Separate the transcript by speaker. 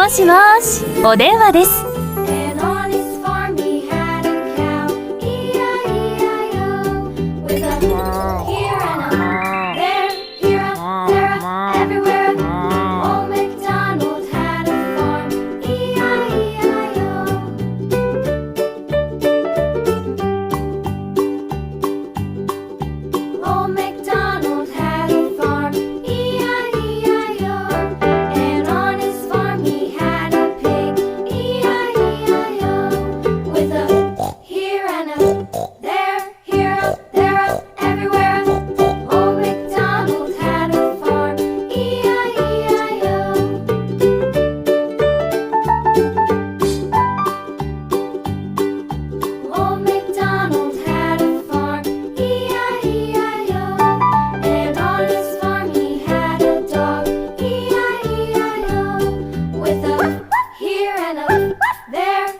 Speaker 1: もしもし、お電話です。
Speaker 2: And on his farm he had a cow, E-I-E-I-O, with a here and a there, here a, there a, everywhere a. Old MacDonald had a farm, E-I-E-I-O. Old MacDonald had a farm, E-I-E-I-O, and on his farm he had a pig, E-I-E-I-O, with a here and a there, here a, there a, everywhere a. Old MacDonald had a farm, E-I-E-I-O. Old MacDonald had a farm, E-I-E-I-O, and on his farm he had a dog, E-I-E-I-O, with a here and a there,